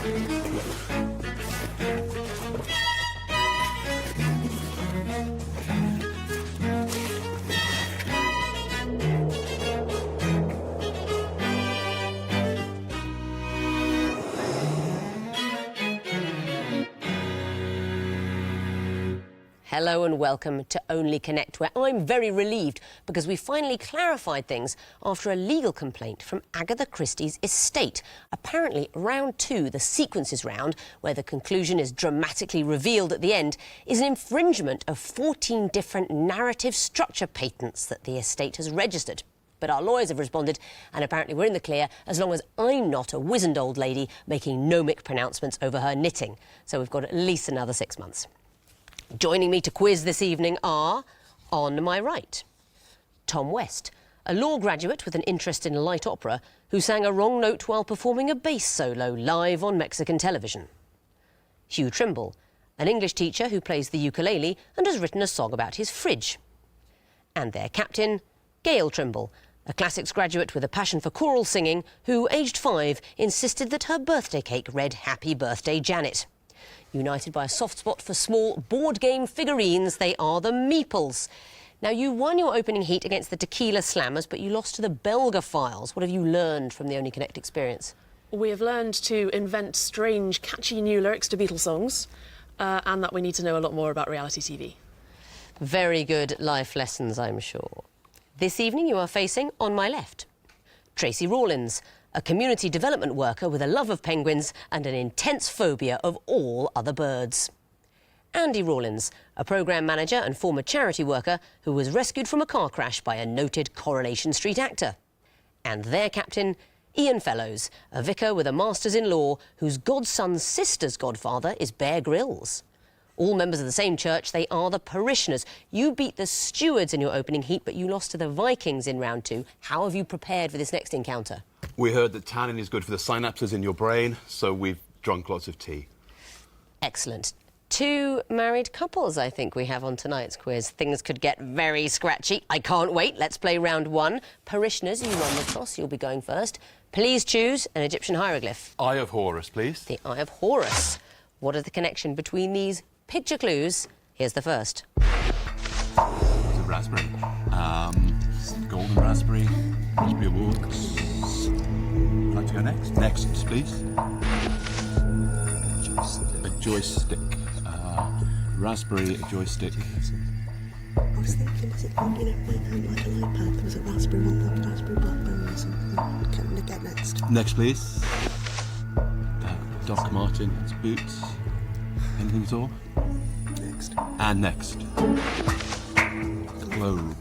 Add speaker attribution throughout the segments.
Speaker 1: Hello and welcome to Only Connect, where I'm very relieved because we finally clarified things after a legal complaint from Agatha Christie's estate. Apparently, round 2, the sequences round, where the conclusion is dramatically revealed at the end, is an infringement of 14 different narrative structure patents that the estate has registered. But our lawyers have responded, and apparently we're in the clear as long as I'm not a wizened old lady making gnomic pronouncements over her knitting. So we've got at least another 6 months. Joining me to quiz this evening are, on my right, Tom West, a law graduate with an interest in light opera who sang a wrong note while performing a bass solo live on Mexican television. Hugh Trimble, an English teacher who plays the ukulele and has written a song about his fridge. And their captain, Gail Trimble, a classics graduate with a passion for choral singing who, aged 5, insisted that her birthday cake read Happy Birthday Janet. United by a soft spot for small board game figurines, they are the Meeples. Now, you won your opening heat against the Tequila Slammers, but you lost to the Belgaphiles. What have you learned from the Only Connect experience?
Speaker 2: We have learned to invent strange, catchy new lyrics to Beatles songs, and that we need to know a lot more about reality TV.
Speaker 1: Very good life lessons, I'm sure. This evening you are facing, on my left, Tracy Rawlins, a community development worker with a love of penguins and an intense phobia of all other birds. Andy Rawlins, a programme manager and former charity worker who was rescued from a car crash by a noted Coronation Street actor. And their captain, Ian Fellows, a vicar with a master's in law whose godson's sister's godfather is Bear Grylls. All members of the same church, they are the Parishioners. You beat the Stewards in your opening heat, but you lost to the Vikings in round 2. How have you prepared for this next encounter?
Speaker 3: We heard that tannin is good for the synapses in your brain, so we've drunk lots of tea.
Speaker 1: Excellent. 2 married couples, I think, we have on tonight's quiz. Things could get very scratchy. I can't wait. Let's play round 1. Parishioners, you won the toss. You'll be going first. Please choose an Egyptian hieroglyph.
Speaker 3: Eye of Horus, please.
Speaker 1: The Eye of Horus. What is the connection between these picture clues? Here's the first.
Speaker 4: It's a raspberry. Golden raspberry. Raspberry Awards. Would you like to go next? Next, please. A joystick. Raspberry, a joystick.
Speaker 5: I was thinking, is it, like an iPad? There was a raspberry one, raspberry blackberry or something. Can we get next?
Speaker 4: Next, please. Doc Martens boots. Anything at all?
Speaker 5: Next.
Speaker 4: And next. Globe.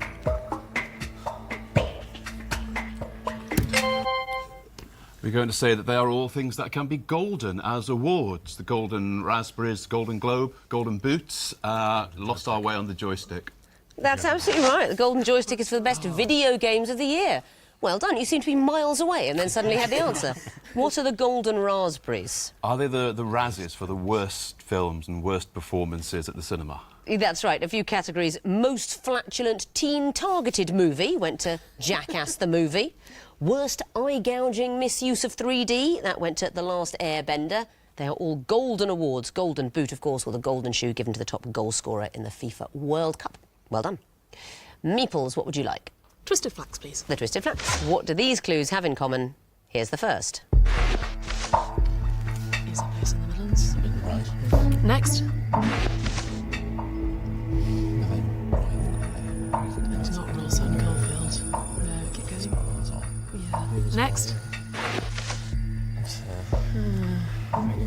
Speaker 4: We're going to say that they are all things that can be golden as awards. The golden raspberries, golden globe, golden boots. Lost our way on the joystick.
Speaker 1: That's absolutely right. The golden joystick is for the best video games of the year. Well done. You seem to be miles away and then suddenly had the answer. What are the golden raspberries?
Speaker 3: Are they the Razzies for the worst films and worst performances at the cinema?
Speaker 1: That's right. A few categories. Most flatulent teen-targeted movie went to Jackass the Movie. Worst eye-gouging misuse of 3D, that went to The Last Airbender. They are all golden awards. Golden boot, of course, or the golden shoe given to the top goal scorer in the FIFA World Cup. Well done. Meeples, what would you like?
Speaker 2: Twisted flax, please.
Speaker 1: The Twisted Flax. What do these clues have in common? Here's the first.
Speaker 2: Is a place in the Midlands. Right. Next. It's not Royal Caulfield. No, keep going. Yeah. Next.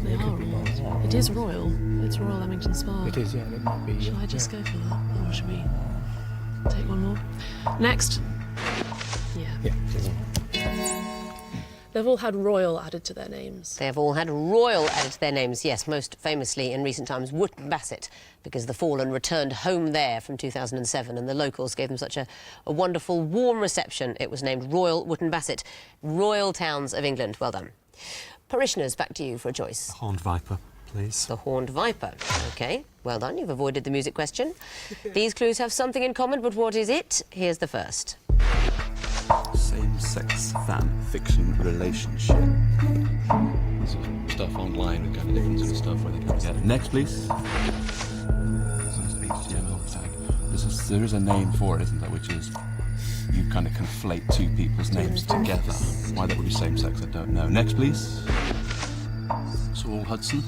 Speaker 2: They are royal. It is royal. It's Royal Leamington Spa.
Speaker 6: It is, yeah. It might be.
Speaker 2: Shall I just go for that, or should we take one more? Next. Yeah. They've all had royal added to their names.
Speaker 1: They have all had royal added to their names, yes, most famously in recent times Wootton Bassett, because the fallen returned home there from 2007 and the locals gave them such a wonderful, warm reception. It was named Royal Wootton Bassett. Royal Towns of England. Well done. Parishioners, back to you for a choice.
Speaker 7: Horned viper, please.
Speaker 1: The Horned Viper. OK, well done. You've avoided the music question. These clues have something in common, but what is it? Here's the first.
Speaker 4: Same-sex fan fiction relationship.
Speaker 3: Stuff
Speaker 4: stuff online with kind of different sort of stuff where they can get. Next, please. HTML tag. There is a name for it, isn't there? Which is you kind of conflate two people's names together. Why that would be same-sex, I don't know. Next, please. Saul Hudson.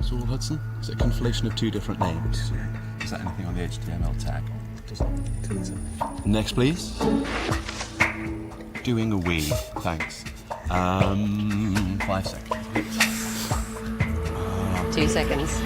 Speaker 4: Saul Hudson. Is it a conflation of two different names? Is that anything on the HTML tag? Next, please. Doing a wee. Thanks. 5 seconds.
Speaker 1: 2 seconds.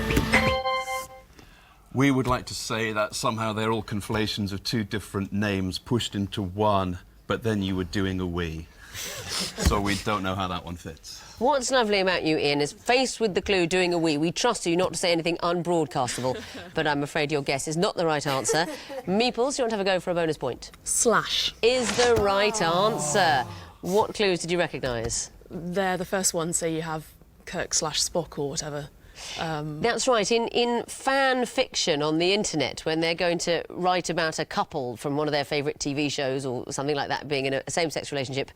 Speaker 4: We would like to say that somehow they're all conflations of two different names pushed into one, but then you were doing a wee. So we don't know how that one fits.
Speaker 1: What's lovely about you, Ian, is faced with the clue doing a wee, we trust you not to say anything unbroadcastable, but I'm afraid your guess is not the right answer. Meeples, do you want to have a go for a bonus point?
Speaker 2: Slash.
Speaker 1: Is the right answer. What clues did you recognise?
Speaker 2: They're the first ones, so you have Kirk/Spock or whatever.
Speaker 1: That's right. In fan fiction on the internet, when they're going to write about a couple from one of their favourite TV shows or something like that being in a same-sex relationship,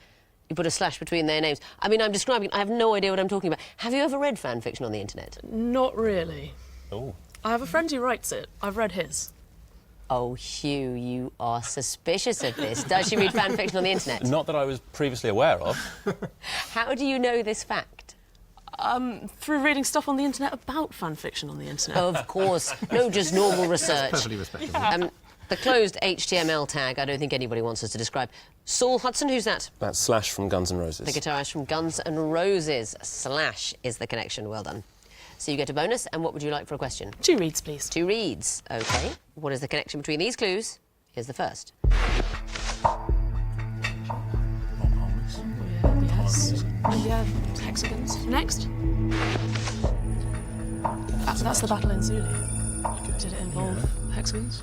Speaker 1: you put a slash between their names. I mean, I'm describing... I have no idea what I'm talking about. Have you ever read fan fiction on the internet?
Speaker 2: Not really.
Speaker 6: Oh.
Speaker 2: I have a friend who writes it. I've read his.
Speaker 1: Oh, Hugh, you are suspicious of this. Does she read fan fiction on the internet?
Speaker 6: Not that I was previously aware of.
Speaker 1: How do you know this fact?
Speaker 2: Through reading stuff on the internet about fan fiction on the internet.
Speaker 1: Of course. No, just normal research.
Speaker 3: Perfectly respectable.
Speaker 1: The closed HTML tag, I don't think anybody wants us to describe. Saul Hudson, who's that?
Speaker 6: That's Slash from Guns N' Roses.
Speaker 1: The guitarist from Guns N' Roses. Slash is the connection. Well done. So you get a bonus, and what would you like for a question?
Speaker 2: 2 reads, please.
Speaker 1: 2 reads. OK. What is the connection between these clues? Here's the first.
Speaker 2: Yes. Yeah, hexagons. Next. That's the battle in Zulu. Did it involve hexagons?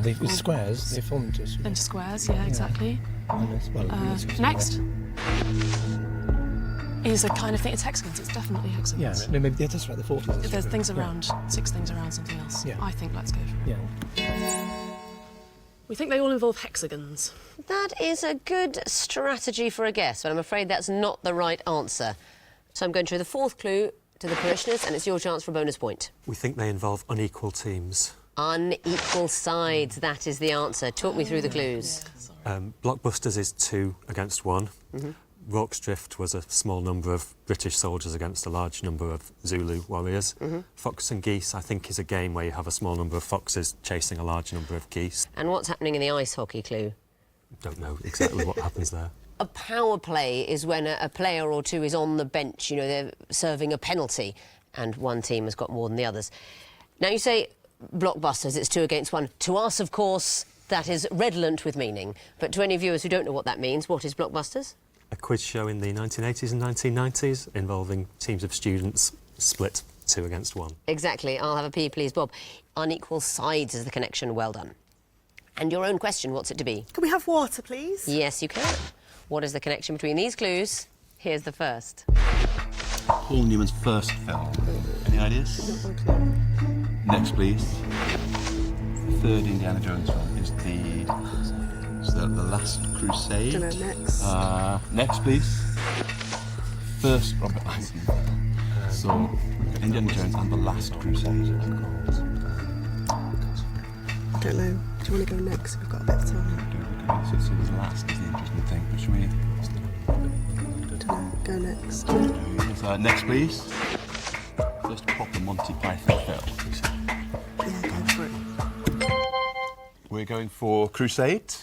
Speaker 7: The squares, they formed
Speaker 2: Into squares, yeah, exactly.
Speaker 7: Next.
Speaker 2: Next. Is a kind of thing. It's hexagons. It's definitely hexagons.
Speaker 7: Yeah, maybe that's right. The 40s.
Speaker 2: There's things around, 6 things around something else.
Speaker 7: Yeah.
Speaker 2: I think let's go for it.
Speaker 7: Yeah.
Speaker 2: We think they all involve hexagons.
Speaker 1: That is a good strategy for a guess, but I'm afraid that's not the right answer. So I'm going through the 4th clue to the Parishioners, and it's your chance for a bonus point.
Speaker 8: We think they involve unequal teams.
Speaker 1: Unequal sides, that is the answer. Talk me through the clues.
Speaker 8: Blockbusters is 2 against 1. Rorke's Drift was a small number of British soldiers against a large number of Zulu warriors. Fox and Geese, I think, is a game where you have a small number of foxes chasing a large number of geese.
Speaker 1: And what's happening in the ice hockey clue?
Speaker 8: Don't know exactly what happens there.
Speaker 1: A power play is when a player or two is on the bench, you know, they're serving a penalty, and one team has got more than the others. Now, you say Blockbusters, it's 2 against 1. To us, of course, that is redolent with meaning. But to any viewers who don't know what that means, what is Blockbusters?
Speaker 8: A quiz show in the 1980s and 1990s involving teams of students split 2 against 1.
Speaker 1: Exactly. I'll have a pee, please, Bob. Unequal sides is the connection. Well done. And your own question, what's it to be?
Speaker 5: Can we have water, please?
Speaker 1: Yes, you can. What is the connection between these clues? Here's the first.
Speaker 4: Paul Newman's first film. Any ideas? Next, please. The 3rd Indiana Jones film is the Last Crusade.
Speaker 5: Don't know, next.
Speaker 4: Next, please. First Robert Langdon. So, Indiana Jones and the Last Crusade.
Speaker 5: I don't know. Do you want to go next? We've got a bit of time.
Speaker 4: So it's the last is the interesting thing. But should we?
Speaker 5: Don't know. Go next.
Speaker 4: Next, please. First proper Monty Python film.
Speaker 5: Yeah, go for it.
Speaker 4: We're going for Crusade.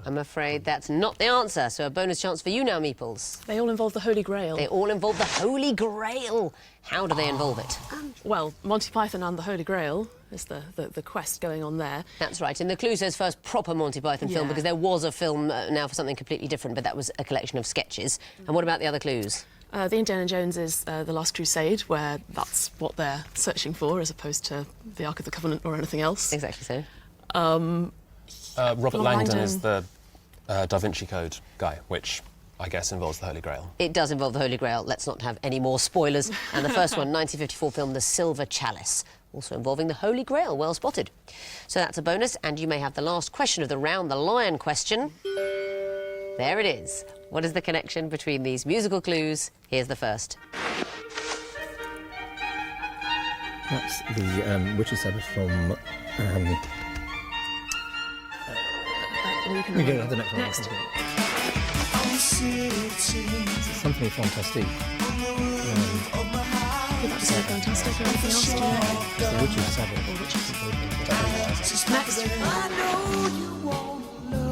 Speaker 1: I'm afraid that's not the answer, so a bonus chance for you now, Meeples.
Speaker 2: They all involve the Holy Grail.
Speaker 1: They all involve the Holy Grail. How do they involve it?
Speaker 2: Well, Monty Python and the Holy Grail is the quest going on there.
Speaker 1: That's right. And the clue says first proper Monty Python film,
Speaker 2: Yeah.
Speaker 1: because there was a film now for something completely different, but that was a collection of sketches. And what about the other clues?
Speaker 2: The Indiana Jones is The Last Crusade, where that's what they're searching for, as opposed to the Ark of the Covenant or anything else.
Speaker 1: Exactly so.
Speaker 6: Robert Langdon is
Speaker 2: Langdon.
Speaker 6: the Da Vinci Code guy, which I guess involves the Holy Grail.
Speaker 1: It does involve the Holy Grail. Let's not have any more spoilers. And the first one, 1954 film, The Silver Chalice, also involving the Holy Grail. Well spotted. So that's a bonus, and you may have the last question of the round, the lion question. There it is. What is the connection between these musical clues? Here's the first.
Speaker 7: That's the Witches' Sabbath from...
Speaker 2: We can
Speaker 7: we go
Speaker 2: remember.
Speaker 7: to the next one.
Speaker 2: Next.
Speaker 7: Something fantastic.
Speaker 2: You're about to say fantastic or anything else? Do you know?
Speaker 7: It's the Witches' Sabbath.
Speaker 2: Next.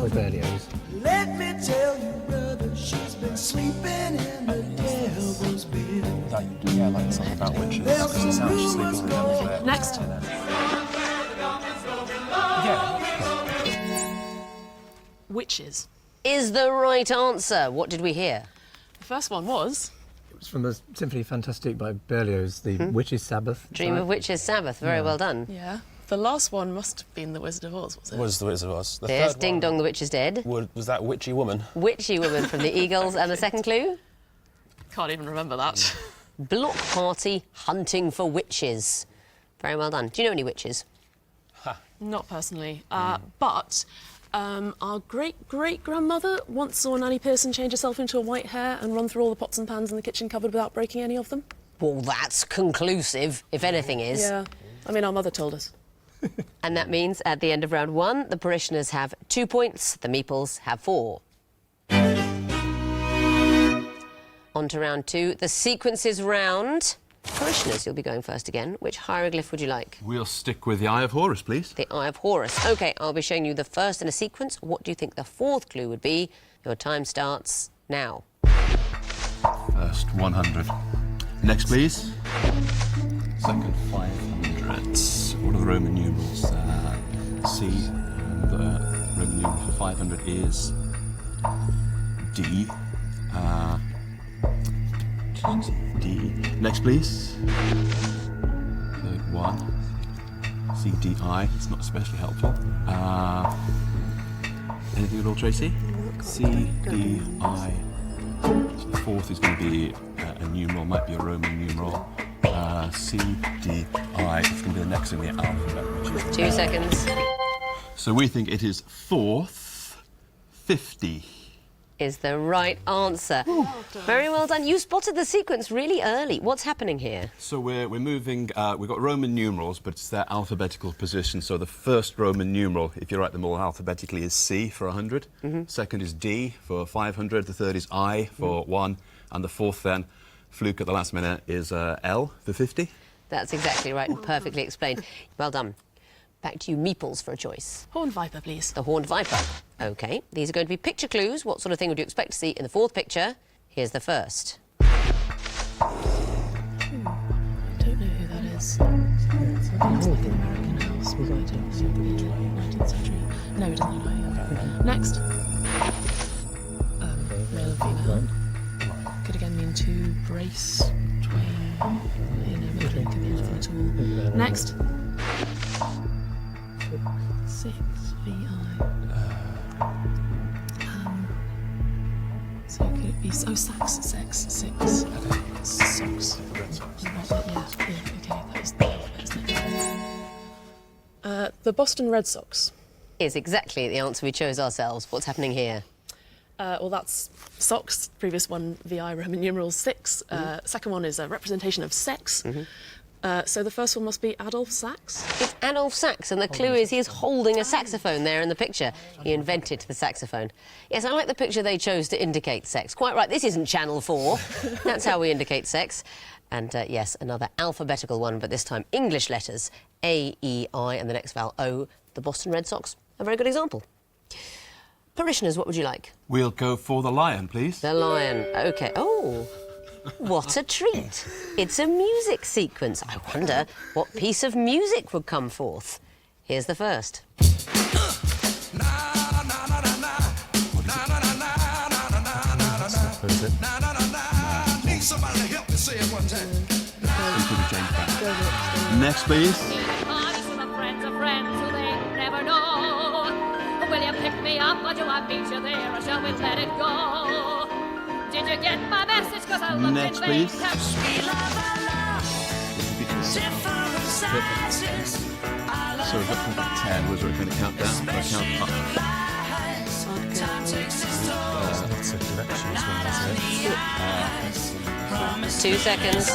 Speaker 7: By Berlioz.
Speaker 9: Let me tell you, brother, she's been sleeping in the devil's bed.
Speaker 6: Yeah, like the song about witches. Because it sounds just sleeping in the devil's bed.
Speaker 2: Next. Witches.
Speaker 1: Is the right answer. What did we hear?
Speaker 2: The first one was...
Speaker 7: It was from the Symphony Fantastique by Berlioz, the Witches' Sabbath.
Speaker 1: Dream of Witches' Sabbath. Very well done.
Speaker 2: Yeah. The last one must have been The Wizard of Oz, was it?
Speaker 6: Was the Wizard of Oz. The
Speaker 1: There's
Speaker 6: third
Speaker 1: Ding
Speaker 6: one
Speaker 1: Dong, the Witch is Dead.
Speaker 6: was that Witchy Woman?
Speaker 1: Witchy Woman from the Eagles. And the second clue?
Speaker 2: Can't even remember that.
Speaker 1: Block Party Hunting for Witches. Very well done. Do you know any witches?
Speaker 2: Not personally. But our great-great-grandmother once saw Nanny Pearson change herself into a white hare and run through all the pots and pans in the kitchen cupboard without breaking any of them.
Speaker 1: Well, that's conclusive, if anything is.
Speaker 2: Yeah. I mean, our mother told us.
Speaker 1: And that means at the end of round 1, the Parishioners have 2 points, the Meeples have 4. On to round 2, the sequences round. Parishioners, you'll be going first again. Which hieroglyph would you like?
Speaker 3: We'll stick with the Eye of Horus, please.
Speaker 1: The Eye of Horus. OK, I'll be showing you the first in a sequence. What do you think the fourth clue would be? Your time starts now.
Speaker 3: First 100. Next, please.
Speaker 4: Second 500. What are the Roman numerals? C. And the Roman numeral for 500 is D.
Speaker 3: D. Next, please.
Speaker 4: Third one. C, D, I. It's not especially helpful. Anything at all, Tracy? C, D, I. So the fourth is going to be a numeral, might be a Roman numeral. C, D, I. It's going to be the next in the alphabet, which is...
Speaker 1: 2 seconds.
Speaker 3: So we think it is fourth 50.
Speaker 1: Is the right answer. Very well done. You spotted the sequence really early. What's happening here?
Speaker 3: So we're moving, we've got Roman numerals, but it's their alphabetical position. So the first Roman numeral, if you write them all alphabetically, is C for 100. Second is D for 500. The third is I for 1. And the fourth then, fluke at the last minute, is L for 50.
Speaker 1: That's exactly right and perfectly explained. Well done. Back to you, Meeples, for a choice.
Speaker 2: Horned Viper, please.
Speaker 1: The Horned Viper. OK, these are going to be picture clues. What sort of thing would you expect to see in the fourth picture? Here's the first.
Speaker 2: I don't know who that is. It's like an American house built in the 19th century. No, it doesn't look like it. Next. Male and female. Could again mean to brace, twain. You know, middling could be anything at all. Next. 6 VI. So could it be... Oh, sax, 6. Okay. Socks.
Speaker 6: Red Sox.
Speaker 2: Yeah, okay, that is the alphabet, isn't it? The Boston Red Sox.
Speaker 1: Is exactly the answer we chose ourselves. What's happening here?
Speaker 2: Well, that's socks. Previous one, VI, Roman numerals 6. Second one is a representation of sex. So the first one must be Adolf Sax.
Speaker 1: It's Adolf Sax, and the clue is he is holding a saxophone there in the picture. He invented the saxophone. Yes, I like the picture they chose to indicate sex. Quite right, this isn't Channel 4. That's how we indicate sex. And yes, another alphabetical one, but this time English letters. A, E, I, and the next vowel O. The Boston Red Sox, a very good example. Parishioners, what would you like?
Speaker 3: We'll go for the lion, please.
Speaker 1: The lion. OK. Oh, what a treat. It's a music sequence. I wonder what piece of music would come forth. Here's the first.
Speaker 4: What is it?
Speaker 9: Need somebody to help me say it one time.
Speaker 3: Next, please.
Speaker 10: Parties with my friends of friends who they never know. Will you pick me up or do I meet you there or shall we let it go? Did you get my message? Because I looked
Speaker 3: Next,
Speaker 10: in vain.
Speaker 3: please.
Speaker 10: We love our love, different sizes.
Speaker 3: So we've got to 10. Was there a kind of countdown? Or a count up?
Speaker 10: Time takes its toll.
Speaker 4: Lots of directions, one, isn't it?
Speaker 1: 2 seconds.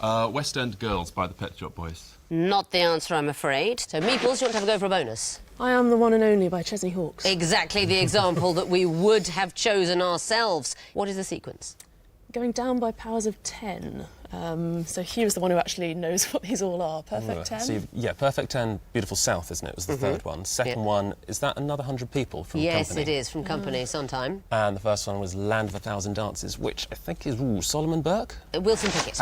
Speaker 3: West End Girls by the Pet Shop Boys.
Speaker 1: Not the answer, I'm afraid. So, Meeples, do you want to have a go for a bonus?
Speaker 2: I Am the One and Only by Chesney Hawkes.
Speaker 1: Exactly the example that we would have chosen ourselves. What is the sequence?
Speaker 2: Going down by powers of 10. So Hugh is the one who actually knows what these all are. Perfect 10?
Speaker 6: So Perfect 10, Beautiful South, isn't it? Was the third one. Second one, is that Another 100 People from Company?
Speaker 1: Yes, it is, from Company, Sondheim.
Speaker 6: And the first one was Land of a Thousand Dances, which I think is Solomon Burke?
Speaker 1: Wilson Pickett.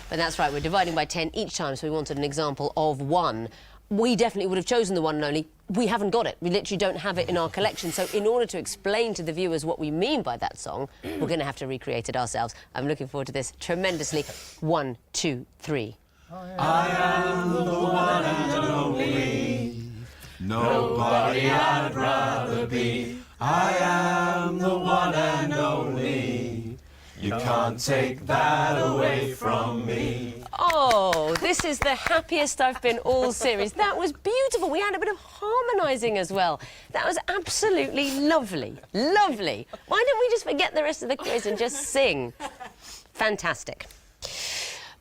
Speaker 1: But that's right, we're dividing by 10 each time, so we wanted an example of one. We definitely would have chosen the one and only. We haven't got it. We literally don't have it in our collection. So in order to explain to the viewers what we mean by that song, we're going to have to recreate it ourselves. I'm looking forward to this tremendously. 1, 2, 3.
Speaker 9: I am the one and only. Nobody I'd rather be. I am the one and only. You can't take that away from me.
Speaker 1: Oh, this is the happiest I've been all series. That was beautiful. We had a bit of harmonising as well. That was absolutely lovely. Lovely. Why don't we just forget the rest of the quiz and just sing? Fantastic.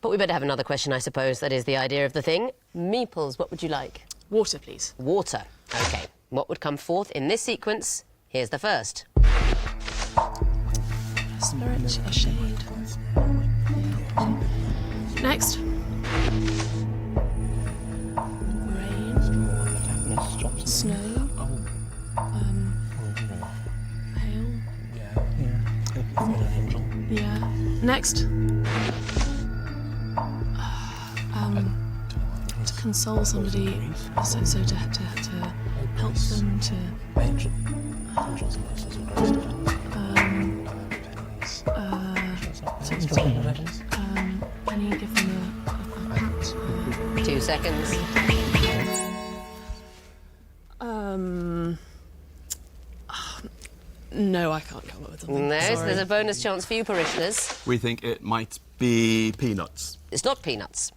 Speaker 1: But we better have another question, I suppose. That is the idea of the thing. Meeples, what would you like?
Speaker 2: Water, please.
Speaker 1: Water. OK. What would come forth in this sequence? Here's the first.
Speaker 2: Spirit, a shade. Next. Rain. Snow. Hail. Yeah. Next. To console somebody, so to help them to. Can you give them a pat?
Speaker 1: 2 seconds.
Speaker 2: No, I can't come up with something.
Speaker 1: No, so
Speaker 2: Sorry.
Speaker 1: there's a bonus chance for you, parishioners.
Speaker 3: We think it might be Peanuts.
Speaker 1: It's not peanuts.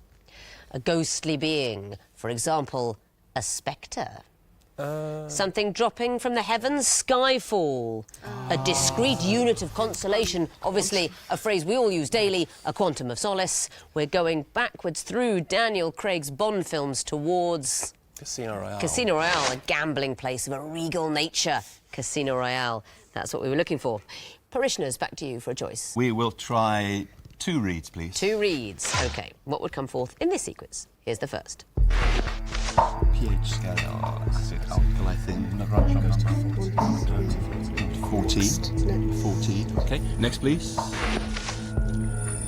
Speaker 1: A ghostly being. For example, a spectre. Something dropping from the heavens, skyfall. A discrete unit of consolation, obviously a phrase we all use daily, a quantum of solace. We're going backwards through Daniel Craig's Bond films towards...
Speaker 6: Casino Royale.
Speaker 1: Casino Royale, a gambling place of a regal nature. Casino Royale, that's what we were looking for. Parishioners, back to you for a choice.
Speaker 3: We will try 2 reeds, please.
Speaker 1: 2 reeds. OK, what would come forth in this sequence? Here's the first.
Speaker 3: pH scale. Is it alkali thin? 14. 14. OK. Next, please.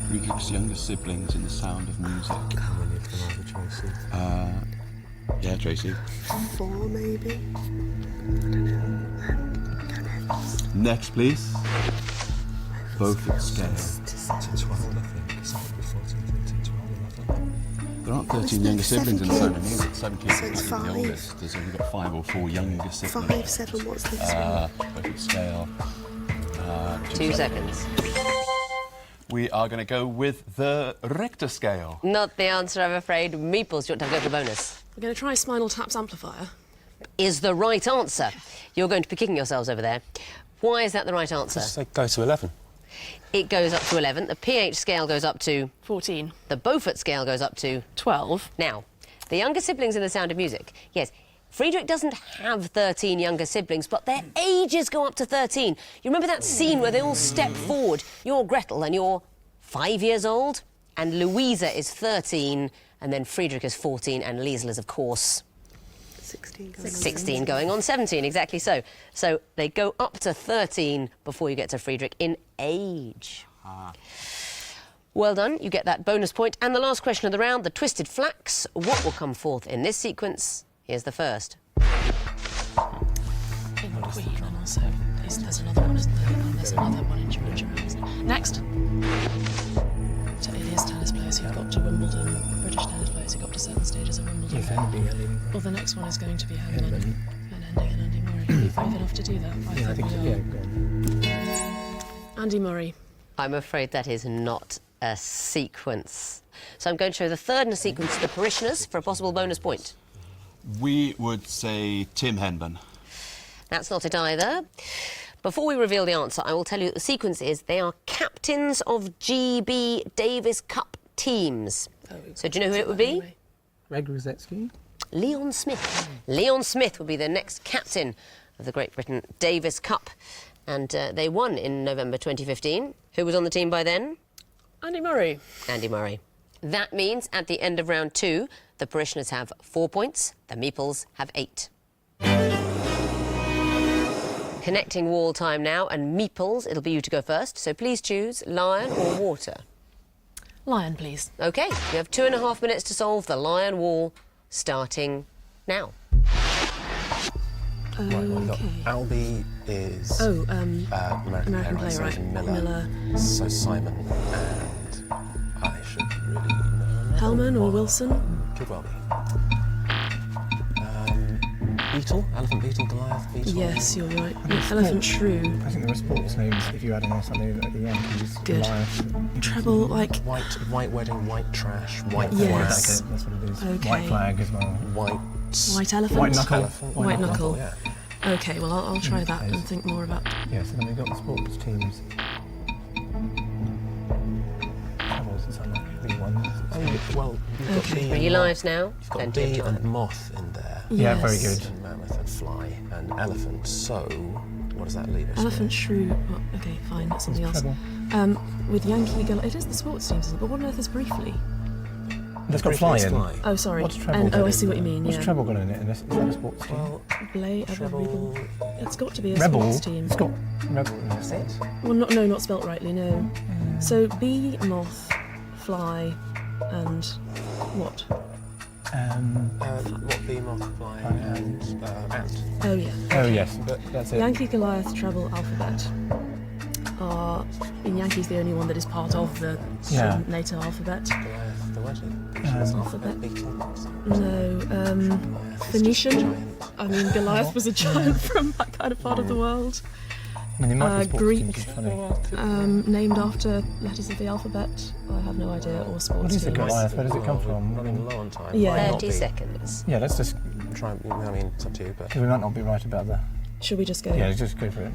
Speaker 3: Friedrich's younger siblings in The Sound of Music. Yeah, Tracy.
Speaker 5: 4, maybe.
Speaker 3: Next, please. Both at scale.
Speaker 8: To 12, I think. Is that 14, 13, 12, 11?
Speaker 3: There aren't 13 younger siblings in The Sound of Music. 17
Speaker 5: So it's
Speaker 3: is the
Speaker 5: 5.
Speaker 3: oldest. There's only got 5 or 4 younger siblings.
Speaker 5: 5, 7, what's this one?
Speaker 3: Both at scale.
Speaker 1: 2 seconds.
Speaker 3: We are going to go with the Richter scale.
Speaker 1: Not the answer, I'm afraid. Meeples, do you want to have a go for a bonus?
Speaker 2: We're going to try Spinal Tap's amplifier.
Speaker 1: Is the right answer. You're going to be kicking yourselves over there. Why is that the right answer?
Speaker 6: Say go to 11.
Speaker 1: It goes up to 11. The pH scale goes up to...
Speaker 2: 14.
Speaker 1: The Beaufort scale goes up to...
Speaker 2: 12.
Speaker 1: Now, the younger siblings in The Sound of Music, yes, Friedrich doesn't have 13 younger siblings, but their ages go up to 13. You remember that scene where they all step forward? You're Gretel and you're 5 years old, and Louisa is 13, and then Friedrich is 14, and Liesl is, of course... 16 going on 17, exactly so. So they go up to 13 before you get to Friedrich in age. Well done, you get that bonus point. And the last question of the round, the twisted flax. What will come forth in this sequence? Here's the first.
Speaker 2: In Queen, and also there's another one, isn't there? And there's another one in Georgia, isn't there? Next. So Ilias tennis players who've got to Wimbledon, British tennis players who got to certain stages of Wimbledon. Well, the next one is going to be Helen and Andy Murray. Are we brave enough to do that? I think we are.
Speaker 7: Go on.
Speaker 2: Andy Murray.
Speaker 1: I'm afraid that is not a sequence. So I'm going to show the third in a sequence to the parishioners for a possible bonus point.
Speaker 3: We would say Tim Henman.
Speaker 1: That's not it either. Before we reveal the answer, I will tell you that the sequence is they are captains of GB Davis Cup teams. So do you know who it would be?
Speaker 7: Greg Rosetsky.
Speaker 1: Leon Smith. Leon Smith will be the next captain of the Great Britain Davis Cup. And they won in November 2015. Who was on the team by then?
Speaker 2: Andy Murray.
Speaker 1: Andy Murray. That means at the end of round 2, the Parishioners have 4 points, the Meeples have 8. Connecting wall time now, and Meeples, it'll be you to go first, so please choose lion or water.
Speaker 2: Lion, please.
Speaker 1: OK, you have 2.5 minutes to solve the lion wall, starting now.
Speaker 6: Right, we've got Albie is American
Speaker 2: playwright.
Speaker 6: So Miller. So Simon and I should really know.
Speaker 2: Hellman or Wilson?
Speaker 6: Could well be. Beetle? Elephant Beetle, Goliath Beetle?
Speaker 2: Yes, you're right. Elephant Shrew.
Speaker 7: I think there were sports names if you had an S on the Yankees.
Speaker 2: Good. Treble, like...
Speaker 6: White wedding, white trash, white
Speaker 2: Yes.
Speaker 6: flag.
Speaker 7: That's what it is.
Speaker 2: Okay.
Speaker 7: White flag as well.
Speaker 6: White
Speaker 2: elephant?
Speaker 7: White knuckle.
Speaker 2: White knuckle.
Speaker 6: Yeah.
Speaker 2: OK, well, I'll try that and think more about...
Speaker 7: Yeah, so then we've got the sports teams. That doesn't sound like the one.
Speaker 6: Well, you've got
Speaker 2: Okay.
Speaker 6: bee
Speaker 1: 3
Speaker 6: and
Speaker 1: lives
Speaker 6: moth.
Speaker 1: now.
Speaker 6: You've got
Speaker 1: Plenty of
Speaker 6: bee
Speaker 1: time.
Speaker 6: and moth in there.
Speaker 7: Yeah, very
Speaker 2: Yes.
Speaker 7: good.
Speaker 6: And mammoth and fly and elephant. So, what does that leave us
Speaker 2: Elephant
Speaker 6: with?
Speaker 2: Shrew... Oh, OK, fine, that's something else.
Speaker 7: Treble.
Speaker 2: With Yankee... It is the sports teams, isn't it? But what on earth is Briefly?
Speaker 7: That's got
Speaker 6: Briefly is
Speaker 7: fly in.
Speaker 2: Oh, sorry.
Speaker 7: What's treble?
Speaker 2: I see what you mean,
Speaker 7: What's
Speaker 2: yeah.
Speaker 7: treble got in it? Is that a sports team?
Speaker 6: Well,
Speaker 2: Rebel. It's got to be a
Speaker 7: Rebel?
Speaker 2: sports team.
Speaker 7: It's got rebel in it.
Speaker 2: Well, no, not spelt rightly, no. So bee, moth, fly, and what?
Speaker 6: what bee, moth, fly, and ant.
Speaker 2: Oh, yeah.
Speaker 7: Oh, yes, but that's it.
Speaker 2: Yankee, Goliath, treble, alphabet. In Yankee's the only one that is part of the NATO alphabet.
Speaker 6: Goliath, the wedding.
Speaker 2: Alphabet.
Speaker 6: Beetle.
Speaker 2: No, Phoenician. I mean, Goliath was a giant from that kind of part of the world.
Speaker 7: I mean, it might be sports
Speaker 2: Greek.
Speaker 7: teams, it's funny.
Speaker 2: Named after letters of the alphabet. I have no idea. Or sports
Speaker 7: What is a
Speaker 2: teams.
Speaker 7: Goliath? Where does it come from?
Speaker 6: Running low on time.
Speaker 2: Yeah.
Speaker 6: Might not
Speaker 1: 30
Speaker 6: be.
Speaker 1: seconds.
Speaker 7: Yeah, let's just...
Speaker 6: Try. I mean, it's up to you, but
Speaker 7: Because we might not be right about that.
Speaker 2: Should we just go?
Speaker 7: Yeah, just go for it.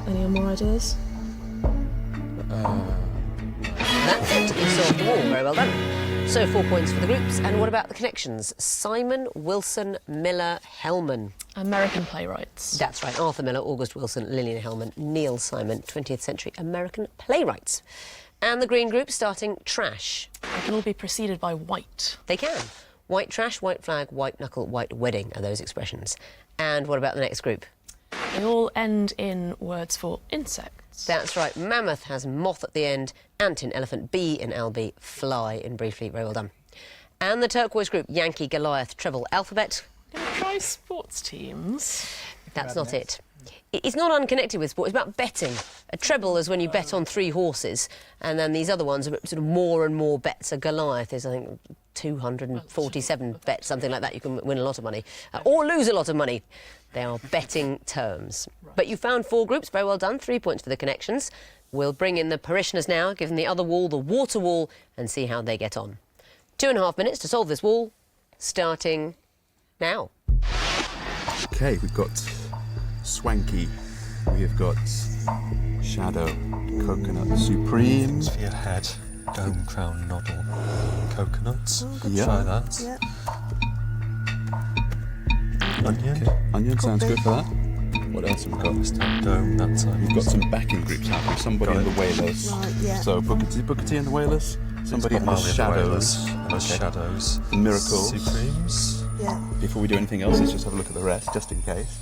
Speaker 2: Any more ideas?
Speaker 1: That's it. You solved the wall. Very well done. So 4 points for the groups. And what about the connections? Simon, Wilson, Miller, Hellman.
Speaker 2: American playwrights.
Speaker 1: That's right. Arthur Miller, August Wilson, Lillian Hellman, Neil Simon, 20th century American playwrights. And the green group starting trash.
Speaker 2: They can all be preceded by white.
Speaker 1: They can. White trash, white flag, white knuckle, white wedding are those expressions. And what about the next group?
Speaker 2: They all end in words for insects.
Speaker 1: That's right. Mammoth has moth at the end, ant in elephant, bee in albie, fly in briefly. Very well done. And the turquoise group, Yankee, Goliath, treble, alphabet.
Speaker 2: Gonna try sports teams.
Speaker 1: That's not it. It's not unconnected with sport, it's about betting. A treble is when you bet on 3 horses, and then these other ones are sort of more and more bets. A Goliath is, I think, 247 bets, something like that. You can win a lot of money, or lose a lot of money. They are betting terms. But you found 4 groups, very well done, 3 points for the connections. We'll bring in the Parishioners now, give them the other wall, the water wall, and see how they get on. 2.5 minutes to solve this wall, starting now.
Speaker 3: OK, we've got Swanky, we've got Shadow, Coconut Supreme.
Speaker 8: For your head, dome, crown, noddle, coconuts.
Speaker 3: Yeah.
Speaker 8: Try that.
Speaker 5: Yeah.
Speaker 8: Onion.
Speaker 3: Okay. Onion sounds good for that. What else have we got?
Speaker 8: Dome, that side.
Speaker 3: We've got some backing groups happening. Somebody
Speaker 8: Got
Speaker 3: in
Speaker 8: it.
Speaker 3: the Whalers.
Speaker 5: Right, yeah.
Speaker 3: So Booker T and the Whalers. Somebody in the Shadows.
Speaker 8: And the Shadows.
Speaker 3: The Miracles.
Speaker 8: Supremes.
Speaker 5: Yeah.
Speaker 3: Before we do anything else, let's just have a look at the rest, just in case.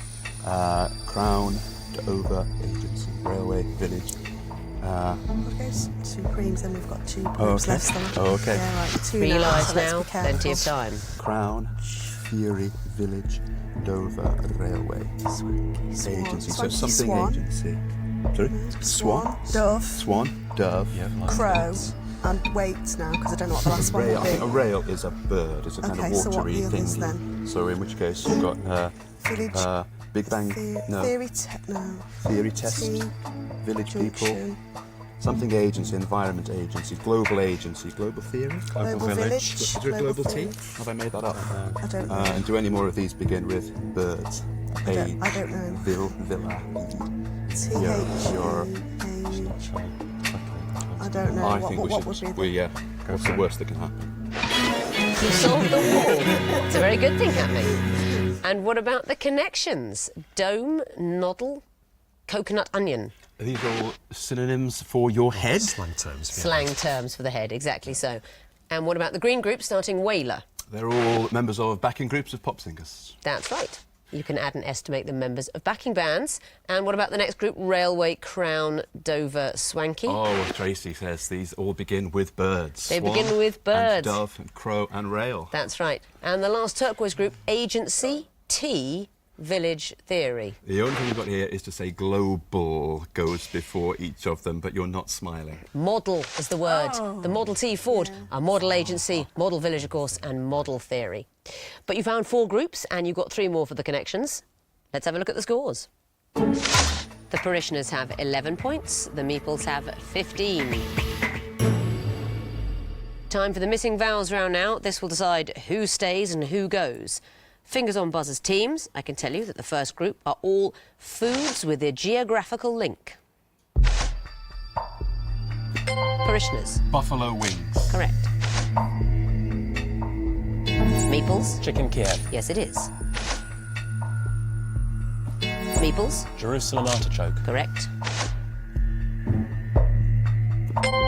Speaker 3: Crown, Dover, Agency, Railway, Village.
Speaker 5: Okay, Supremes, then we've got 2 groups
Speaker 3: okay.
Speaker 5: left. So
Speaker 3: Okay.
Speaker 5: Yeah, right, 2
Speaker 1: 3
Speaker 5: now,
Speaker 1: lives
Speaker 5: so let's
Speaker 1: now,
Speaker 5: be careful.
Speaker 1: plenty of time.
Speaker 3: Crown, Fury, Village, Dover, Railway. Agency, so
Speaker 5: Swanky,
Speaker 3: something
Speaker 5: Swan.
Speaker 3: agency. Sorry?
Speaker 5: Swan, Dove,
Speaker 3: Swan, Dove.
Speaker 8: Yeah, like
Speaker 5: Crow,
Speaker 8: that.
Speaker 5: and Wait now, because I don't know what the last one
Speaker 3: Rail. I
Speaker 5: would
Speaker 3: think a
Speaker 5: be.
Speaker 3: rail is a bird. It's a kind
Speaker 5: Okay,
Speaker 3: of
Speaker 5: so what
Speaker 3: watery
Speaker 5: are the others
Speaker 3: thingy.
Speaker 5: then?
Speaker 3: So in which case you've got
Speaker 5: Village,
Speaker 3: Big Bang, no,
Speaker 5: Theory,
Speaker 3: Theory Test,
Speaker 5: Tea,
Speaker 3: Village People,
Speaker 5: Junction,
Speaker 3: something agency, Environment Agency, Global Agency, Global Theory.
Speaker 5: Global Village.
Speaker 3: Is there a Global T?
Speaker 5: Theory.
Speaker 3: Have I made that up?
Speaker 5: I don't know.
Speaker 3: And do any more of these begin with birds? Age,
Speaker 5: I don't know.
Speaker 3: Villa,
Speaker 5: T-H-U-A. I I don't know.
Speaker 3: I
Speaker 5: what
Speaker 3: think we
Speaker 5: would
Speaker 3: should.
Speaker 5: be the...
Speaker 3: What's the worst that can happen?
Speaker 1: You solved the wall. It's a very good thing happening. And what about the connections? Dome, noddle, coconut onion.
Speaker 3: Are these all synonyms for your head?
Speaker 8: Slang terms.
Speaker 1: Slang terms for the head, exactly so. And what about the green group starting Whaler?
Speaker 3: They're all members of backing groups of pop singers.
Speaker 1: That's right. You can add and estimate the members of backing bands. And what about the next group? Railway, Crown, Dover, Swanky.
Speaker 3: Oh, Tracy says these all begin with birds.
Speaker 1: They
Speaker 3: Swan
Speaker 1: begin with birds.
Speaker 3: And dove and crow and rail.
Speaker 1: That's right. And the last turquoise group, Agency, Tea, Village, Theory.
Speaker 3: The only thing you've got here is to say global goes before each of them, but you're not smiling.
Speaker 1: Model is the word. The Model T Ford, a model agency, model village, of course, and model theory. But you found 4 groups, and you've got 3 more for the connections. Let's have a look at the scores. The Parishioners have 11 points. The Meeples have 15. Time for the missing vowels round now. This will decide who stays and who goes. Fingers on buzzers teams, I can tell you that the first group are all foods with a geographical link. Parishioners.
Speaker 3: Buffalo wings.
Speaker 1: Correct. Meeples.
Speaker 6: Chicken Kiev.
Speaker 1: Yes, it is. Meeples.
Speaker 6: Jerusalem artichoke.
Speaker 1: Correct.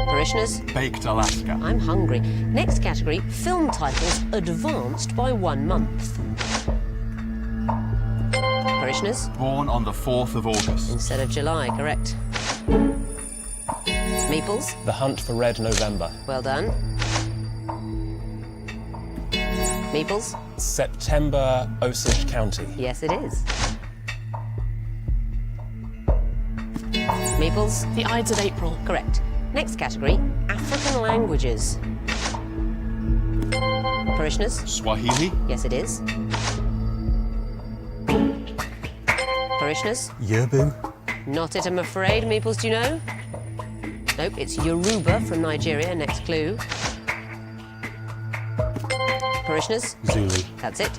Speaker 1: Parishioners.
Speaker 3: Baked Alaska.
Speaker 1: I'm hungry. Next category, film titles advanced by 1 month. Parishioners.
Speaker 3: Born on the 4th of August.
Speaker 1: Instead of July, correct. Meeples.
Speaker 6: The Hunt for Red November.
Speaker 1: Well done. Meeples.
Speaker 6: September, Osage County.
Speaker 1: Yes, it is. Meeples.
Speaker 2: The Ides of April.
Speaker 1: Correct. Next category, African languages. Parishioners.
Speaker 3: Swahili.
Speaker 1: Yes, it is. Parishioners.
Speaker 8: Yerbu.
Speaker 1: Not it, I'm afraid. Meeples, do you know? Nope, it's Yoruba from Nigeria. Next clue. Parishioners.
Speaker 8: Zulu.
Speaker 1: That's it.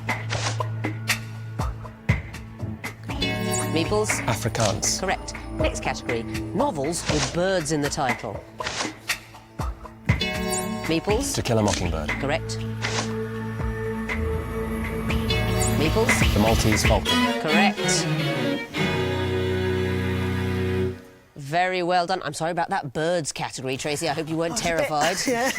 Speaker 1: Meeples.
Speaker 6: Afrikaans.
Speaker 1: Correct. Next category, novels with birds in the title. Meeples.
Speaker 6: To Kill a Mockingbird.
Speaker 1: Correct. Meeples.
Speaker 6: The Maltese Falcon.
Speaker 1: Correct. Very well done. I'm sorry about that birds category, Tracy. I hope you weren't terrified.
Speaker 5: Yeah.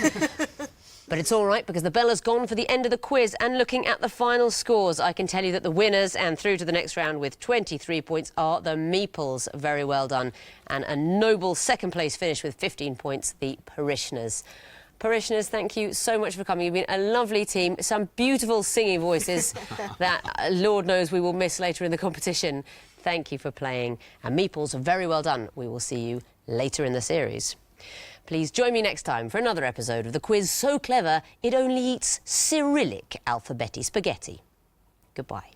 Speaker 1: But it's all right, because the bell has gone for the end of the quiz. And looking at the final scores, I can tell you that the winners and through to the next round with 23 points are the Meeples. Very well done. And a noble second-place finish with 15 points, the Parishioners. Parishioners, thank you so much for coming. You've been a lovely team. Some beautiful singing voices that, Lord knows, we will miss later in the competition. Thank you for playing. And Meeples, very well done. We will see you later in the series. Please join me next time for another episode of the quiz so clever it only eats Cyrillic alphabeti spaghetti. Goodbye.